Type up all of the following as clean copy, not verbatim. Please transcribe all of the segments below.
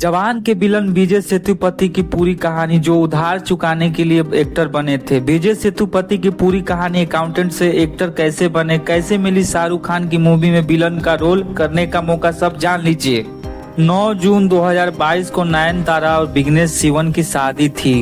जवान के विलन विजय सेतुपति की पूरी कहानी, जो उधार चुकाने के लिए एक्टर बने थे। विजय सेतुपति की पूरी कहानी, अकाउंटेंट से एक्टर कैसे बने, कैसे मिली शाहरुख खान की मूवी में विलन का रोल करने का मौका, सब जान लीजिए। 9 जून 2022 को नयनतारा और विघ्नेश शिवन की शादी थी।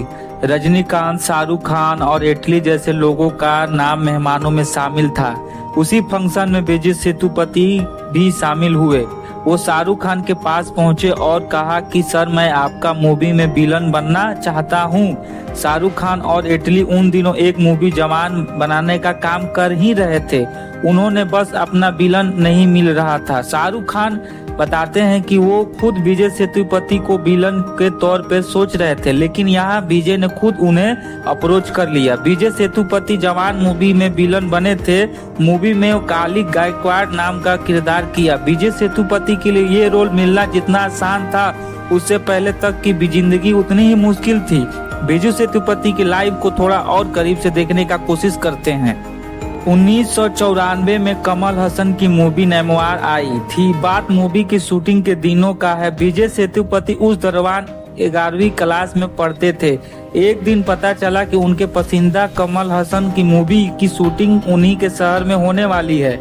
रजनीकांत, शाहरुख खान और एटली जैसे लोगों का नाम मेहमानों में शामिल था। उसी फंक्शन में विजय सेतुपति भी शामिल हुए। वो शाहरुख खान के पास पहुंचे और कहा कि सर, मैं आपका मूवी में विलन बनना चाहता हूं। शाहरुख खान और एटली उन दिनों एक मूवी जवान बनाने का काम कर ही रहे थे। उन्होंने बस अपना विलन नहीं मिल रहा था। शाहरुख खान बताते हैं कि वो खुद विजय सेतुपति को विलन के तौर पे सोच रहे थे, लेकिन यहाँ विजय ने खुद उन्हें अप्रोच कर लिया। विजय सेतुपति जवान मूवी में विलन बने थे। मूवी में काली गायकवाड़ नाम का किरदार किया। विजय सेतुपति के लिए ये रोल मिलना जितना आसान था, उससे पहले तक की जिंदगी उतनी ही मुश्किल थी। विजय सेतुपति की लाइफ को थोड़ा और करीब से देखने का कोशिश करते हैं। 1994 में कमल हसन की मूवी नेमवार आई थी। बात मूवी की शूटिंग के दिनों का है। विजय सेतुपति उस दौरान 11वीं क्लास में पढ़ते थे। एक दिन पता चला कि उनके पसंदीदा कमल हसन की मूवी की शूटिंग उन्हीं के शहर में होने वाली है।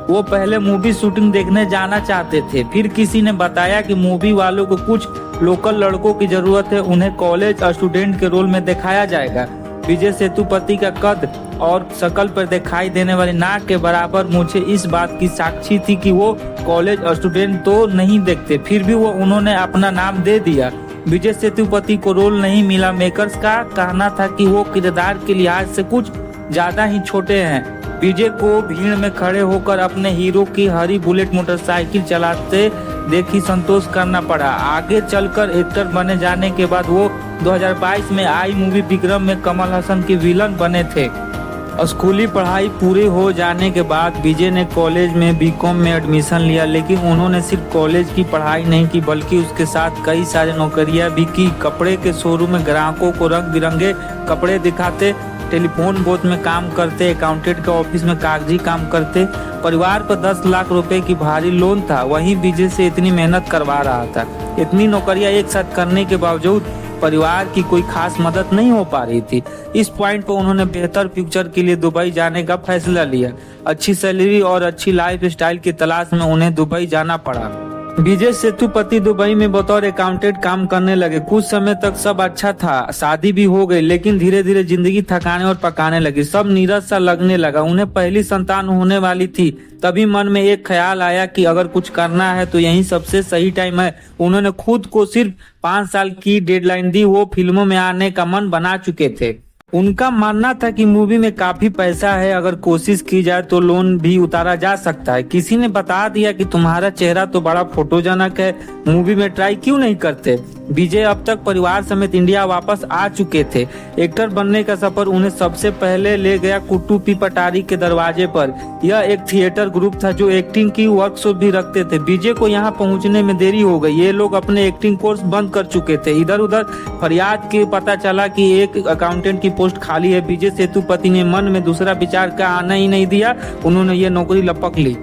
वो पहले मूवी शूटिंग देखने जाना चाहते थे, फिर किसी ने बताया कि मूवी वालों को कुछ लोकल लड़कों की जरूरत है, उन्हें कॉलेज स्टूडेंट के रोल में दिखाया जाएगा। विजय सेतुपति का कद और शक्ल पर दिखाई देने वाली नाक के बराबर मुझे इस बात की साक्षी थी कि वो कॉलेज स्टूडेंट तो नहीं देखते, फिर भी वो उन्होंने अपना नाम दे दिया। विजय सेतुपति को रोल नहीं मिला। मेकर्स का कहना था कि वो किरदार के लिहाज से कुछ ज्यादा ही छोटे हैं। विजय को भीड़ में खड़े होकर अपने हीरो की हरी बुलेट मोटरसाइकिल चलाते देखी संतोष करना पड़ा। आगे चलकर एक्टर बने जाने के बाद वो 2022 में आई मूवी विक्रम में कमल हसन के विलन बने थे। स्कूली पढ़ाई पूरी हो जाने के बाद विजय ने कॉलेज में बीकॉम में एडमिशन लिया, लेकिन उन्होंने सिर्फ कॉलेज की पढ़ाई नहीं की, बल्कि उसके साथ कई सारे नौकरियां भी की। कपड़े के शोरूम में ग्राहकों को रंग बिरंगे कपड़े दिखाते, टेलीफोन बूथ में काम करते, अकाउंटेंट के ऑफिस में कागजी काम करते। परिवार पर 10 लाख रुपए की भारी लोन था, वहीं विजय से इतनी मेहनत करवा रहा था। इतनी नौकरियां एक साथ करने के बावजूद परिवार की कोई खास मदद नहीं हो पा रही थी। इस पॉइंट पर उन्होंने बेहतर फ्यूचर के लिए दुबई जाने का फैसला लिया। अच्छी सैलरी और अच्छी लाइफ स्टाइल की तलाश में उन्हें दुबई जाना पड़ा। विजय सेतुपति दुबई में बतौर अकाउंटेंट काम करने लगे। कुछ समय तक सब अच्छा था, शादी भी हो गई, लेकिन धीरे धीरे जिंदगी थकाने और पकाने लगी। सब नीरस सा लगने लगा। उन्हें पहली संतान होने वाली थी। तभी मन में एक ख्याल आया कि अगर कुछ करना है तो यही सबसे सही टाइम है। उन्होंने खुद को सिर्फ 5 साल की डेडलाइन दी। वो फिल्मों में आने का मन बना चुके थे। उनका मानना था कि मूवी में काफी पैसा है, अगर कोशिश की जाए तो लोन भी उतारा जा सकता है। किसी ने बता दिया कि तुम्हारा चेहरा तो बड़ा फोटोजनक है, मूवी में ट्राई क्यों नहीं करते। विजय अब तक परिवार समेत इंडिया वापस आ चुके थे। एक्टर बनने का सफर उन्हें सबसे पहले ले गया कुट्टू पी पटारी के दरवाजे पर। यह एक थिएटर ग्रुप था जो एक्टिंग की वर्कशॉप भी रखते थे। विजय को यहाँ पहुँचने में देरी हो गई। ये लोग अपने एक्टिंग कोर्स बंद कर चुके थे। इधर उधर फरियाद के पता चला कि एक अकाउंटेंट की पोस्ट खाली है। विजय सेतुपति ने मन में दूसरा विचार का आना ही नहीं दिया। उन्होंने ये नौकरी लपक ली।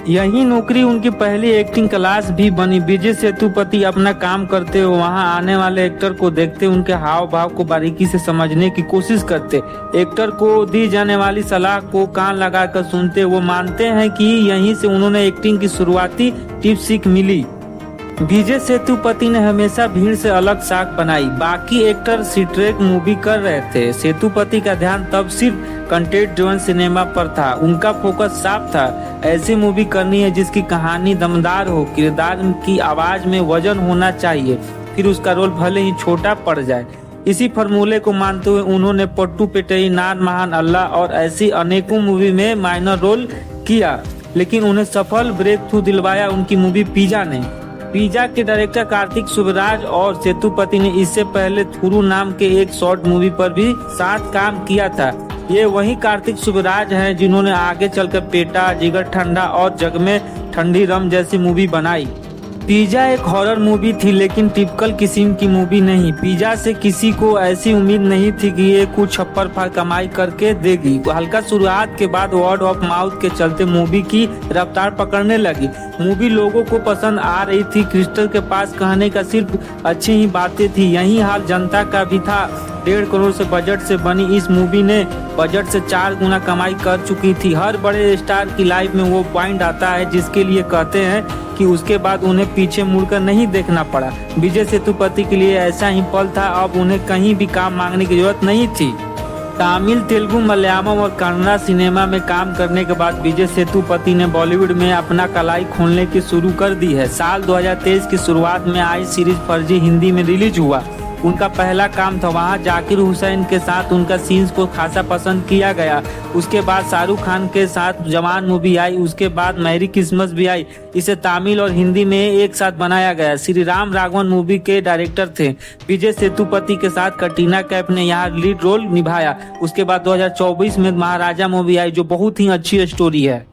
यही नौकरी उनकी पहली एक्टिंग क्लास भी बनी। विजय सेतुपति अपना काम करते हुए वहां आने वाले एक्टर को देखते, उनके हाव भाव को बारीकी से समझने की कोशिश करते, एक्टर को दी जाने वाली सलाह को कान लगाकर सुनते। वो मानते हैं कि यहीं से उन्होंने एक्टिंग की शुरुआती टिप सीख मिली। विजय सेतुपति ने हमेशा भीड़ से अलग साख बनाई। बाकी एक्टर स्ट्रेट मूवी कर रहे थे, सेतुपति का ध्यान तब सिर्फ कंटेंट ड्रिवन सिनेमा पर था। उनका फोकस साफ था, ऐसी मूवी करनी है जिसकी कहानी दमदार हो, किरदार की आवाज में वजन होना चाहिए, फिर उसका रोल भले ही छोटा पड़ जाए। इसी फॉर्मूले को मानते हुए उन्होंने पट्टू पेटई, नान महान अल्लाह और ऐसी अनेकों मूवी में माइनर रोल किया, लेकिन उन्हें सफल ब्रेक थ्रू दिलवाया उनकी मूवी पिज्जा ने। पिज्जा के डायरेक्टर कार्तिक सुबराज और सेतुपति ने इससे पहले थुरु नाम के एक शॉर्ट मूवी पर भी साथ काम किया था। ये वही कार्तिक सुबराज हैं जिन्होंने आगे चलकर पेटा, जिगर ठंडा और जग में ठंडी रम जैसी मूवी बनाई। पिज़्ज़ा एक हॉरर मूवी थी, लेकिन टिपिकल किस्म की मूवी नहीं। पिज़्ज़ा से किसी को ऐसी उम्मीद नहीं थी कि ये कुछ छप्पर फाड़ कमाई करके देगी। हल्का शुरुआत के बाद वर्ड ऑफ माउथ के चलते मूवी की रफ्तार पकड़ने लगी। मूवी लोगों को पसंद आ रही थी। क्रिस्टल के पास कहने का सिर्फ अच्छी ही बातें थी। यही हाल जनता का भी था। 1.5 करोड़ से बजट से बनी इस मूवी ने बजट से 4 गुना कमाई कर चुकी थी। हर बड़े स्टार की लाइफ में वो पॉइंट आता है जिसके लिए कहते हैं कि उसके बाद उन्हें पीछे मुड़कर नहीं देखना पड़ा। विजय सेतुपति के लिए ऐसा ही पल था। अब उन्हें कहीं भी काम मांगने की जरूरत नहीं थी। तमिल, तेलुगु, मलयालम और कन्नड़ा सिनेमा में काम करने के बाद विजय सेतुपति ने बॉलीवुड में अपना कलाई खोलने की शुरू कर दी है। साल 2023 की शुरुआत में आई सीरीज फर्जी हिंदी में रिलीज हुआ। उनका पहला काम था। वहां जाकिर हुसैन के साथ उनका सीन्स को खासा पसंद किया गया। उसके बाद शाहरुख खान के साथ जवान मूवी आई। उसके बाद मैरी क्रिसमस भी आई। इसे तमिल और हिंदी में एक साथ बनाया गया। श्री राम राघवन मूवी के डायरेक्टर थे। विजय सेतुपति के साथ कटरीना कैफ ने यहाँ लीड रोल निभाया। उसके बाद 2024 में महाराजा मूवी आई, जो बहुत ही अच्छी स्टोरी है।